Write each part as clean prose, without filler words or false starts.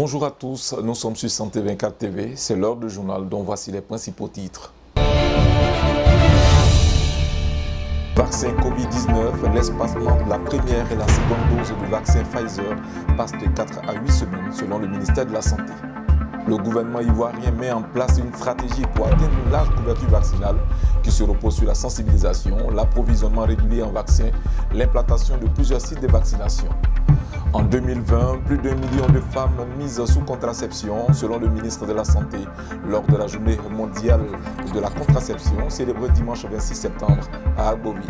Bonjour à tous, nous sommes sur Santé 24 TV, c'est l'heure du journal dont voici les principaux titres. Vaccin Covid-19, l'espacement de la première et la seconde dose du vaccin Pfizer passe de 4 à 8 semaines selon le ministère de la Santé. Le gouvernement ivoirien met en place une stratégie pour atteindre une large couverture vaccinale qui se repose sur la sensibilisation, l'approvisionnement régulier en vaccins, l'implantation de plusieurs sites de vaccination. En 2020, plus d'1 million de femmes mises sous contraception, selon le ministre de la Santé, lors de la journée mondiale de la contraception, célébrée dimanche 26 septembre à Agboville.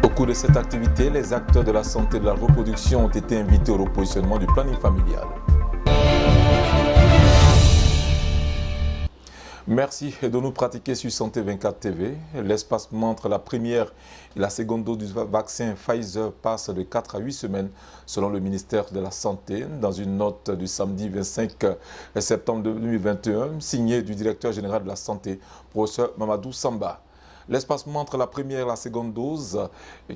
Au cours de cette activité, les acteurs de la santé et de la reproduction ont été invités au repositionnement du planning familial. Merci de nous pratiquer sur Santé 24 TV. L'espacement entre la première et la seconde dose du vaccin Pfizer passe de 4 à 8 semaines selon le ministère de la Santé. Dans une note du samedi 25 septembre 2021 signée du directeur général de la Santé, professeur Mamadou Samba. L'espacement entre la première et la seconde dose,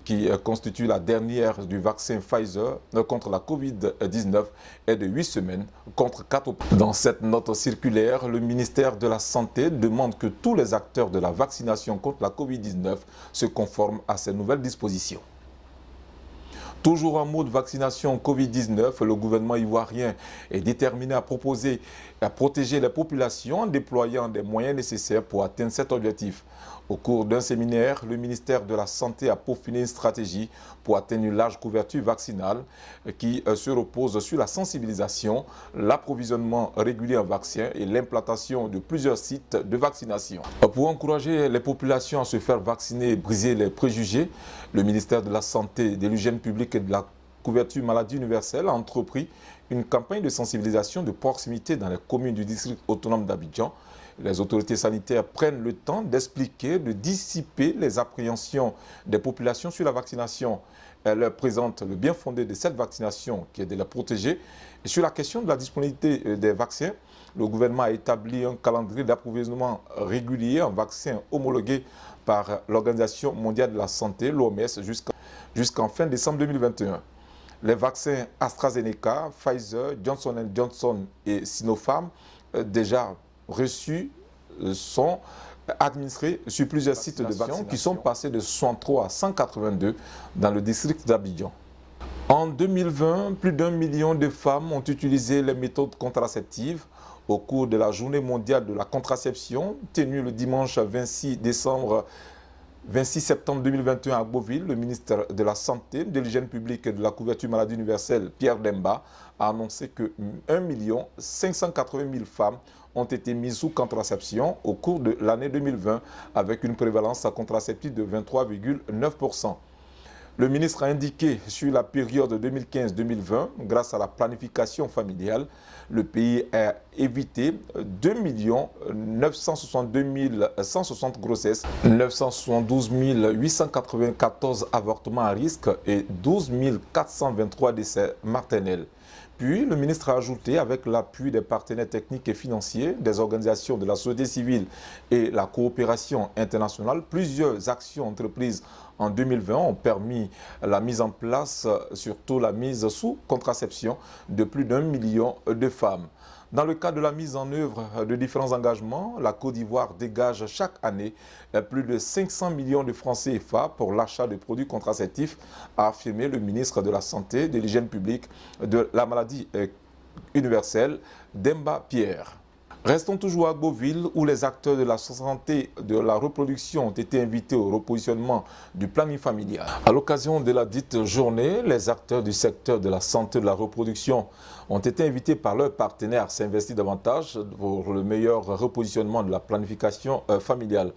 qui constitue la dernière du vaccin Pfizer contre la Covid-19, est de 8 semaines contre 4 autres. Dans cette note circulaire, le ministère de la Santé demande que tous les acteurs de la vaccination contre la Covid-19 se conforment à ces nouvelles dispositions. Toujours en mode vaccination Covid-19, le gouvernement ivoirien est déterminé à protéger les populations en déployant des moyens nécessaires pour atteindre cet objectif. Au cours d'un séminaire, le ministère de la Santé a peaufiné une stratégie pour atteindre une large couverture vaccinale qui se repose sur la sensibilisation, l'approvisionnement régulier en vaccins et l'implantation de plusieurs sites de vaccination. Pour encourager les populations à se faire vacciner et briser les préjugés, le ministère de la Santé, de l'hygiène publique et de la couverture maladie universelle a entrepris une campagne de sensibilisation de proximité dans les communes du district autonome d'Abidjan. Les autorités sanitaires prennent le temps d'expliquer, de dissiper les appréhensions des populations sur la vaccination. Elles leur présentent le bien fondé de cette vaccination qui est de la protéger. Et sur la question de la disponibilité des vaccins, le gouvernement a établi un calendrier d'approvisionnement régulier en vaccins homologués par l'Organisation mondiale de la santé, l'OMS, jusqu'en fin décembre 2021. Les vaccins AstraZeneca, Pfizer, Johnson & Johnson et Sinopharm, déjà reçus, sont administrés sur plusieurs sites de vaccination qui sont passés de 63 à 182 dans le district d'Abidjan. En 2020, plus d'1 million de femmes ont utilisé les méthodes contraceptives au cours de la journée mondiale de la contraception tenue le dimanche 26 septembre 2021 à Agboville. Le ministre de la Santé, de l'Hygiène publique et de la couverture maladie universelle, Pierre Demba, a annoncé que 1 580 000 femmes ont été mises sous contraception au cours de l'année 2020 avec une prévalence contraceptive de 23,9%. Le ministre a indiqué sur la période 2015-2020, grâce à la planification familiale, le pays a évité 2 962 160 grossesses, 972 894 avortements à risque et 12 423 décès maternels. Puis, le ministre a ajouté, avec l'appui des partenaires techniques et financiers, des organisations de la société civile et la coopération internationale, plusieurs actions entreprises en 2020 ont permis la mise en place, surtout la mise sous contraception de plus d'1 million de femmes. Dans le cadre de la mise en œuvre de différents engagements, la Côte d'Ivoire dégage chaque année plus de 500 millions de francs CFA pour l'achat de produits contraceptifs, a affirmé le ministre de la Santé, de l'Hygiène publique, de la maladie universelle, Demba Pierre. Restons toujours à Agboville où les acteurs de la santé de la reproduction ont été invités au repositionnement du planning familial. À l'occasion de la dite journée, les acteurs du secteur de la santé de la reproduction ont été invités par leurs partenaires à s'investir davantage pour le meilleur repositionnement de la planification familiale.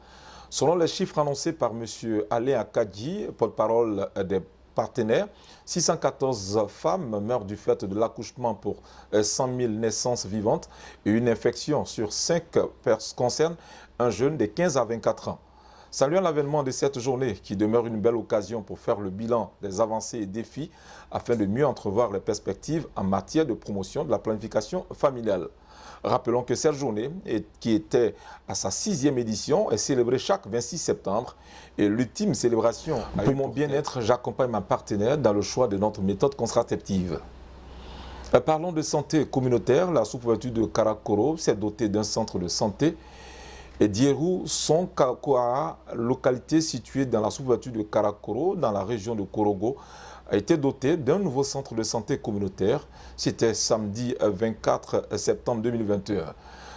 Selon les chiffres annoncés par M. Alain Akadji, porte-parole des partenaires, 614 femmes meurent du fait de l'accouchement pour 100 000 naissances vivantes et une infection sur 5 concerne un jeune de 15 à 24 ans. Saluant l'avènement de cette journée qui demeure une belle occasion pour faire le bilan des avancées et défis afin de mieux entrevoir les perspectives en matière de promotion de la planification familiale. Rappelons que cette journée, qui était à sa 6e édition, est célébrée chaque 26 septembre. Et l'ultime célébration, pour mon bien-être, j'accompagne ma partenaire dans le choix de notre méthode contraceptive. Parlons de santé communautaire. La sous-préfecture de Karakoro s'est dotée d'un centre de santé. Et Dierou Sonkakoa, localité située dans la sous-préfecture de Karakoro, dans la région de Korogo, a été dotée d'un nouveau centre de santé communautaire. C'était samedi 24 septembre 2021.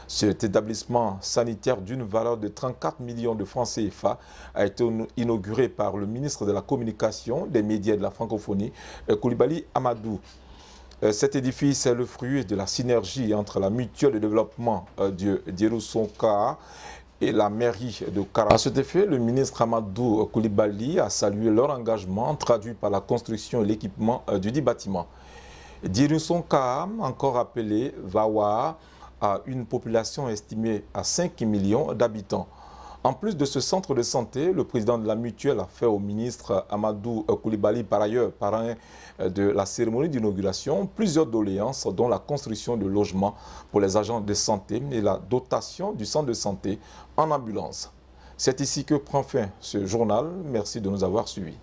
Cet établissement sanitaire d'une valeur de 34 millions de francs CFA a été inauguré par le ministre de la Communication, des médias et de la francophonie, Coulibaly Amadou. Cet édifice est le fruit de la synergie entre la mutuelle de développement de Dierou Sonkakoa et la mairie de Karakoro. À cet effet, le ministre Amadou Coulibaly a salué leur engagement traduit par la construction et l'équipement du dit bâtiment. Dierou Sonkakoa, encore appelé Vawa, a une population estimée à 5 millions d'habitants. En plus de ce centre de santé, le président de la mutuelle a fait au ministre Amadou Coulibaly, par ailleurs parrain de la cérémonie d'inauguration, plusieurs doléances, dont la construction de logements pour les agents de santé et la dotation du centre de santé en ambulance. C'est ici que prend fin ce journal. Merci de nous avoir suivis.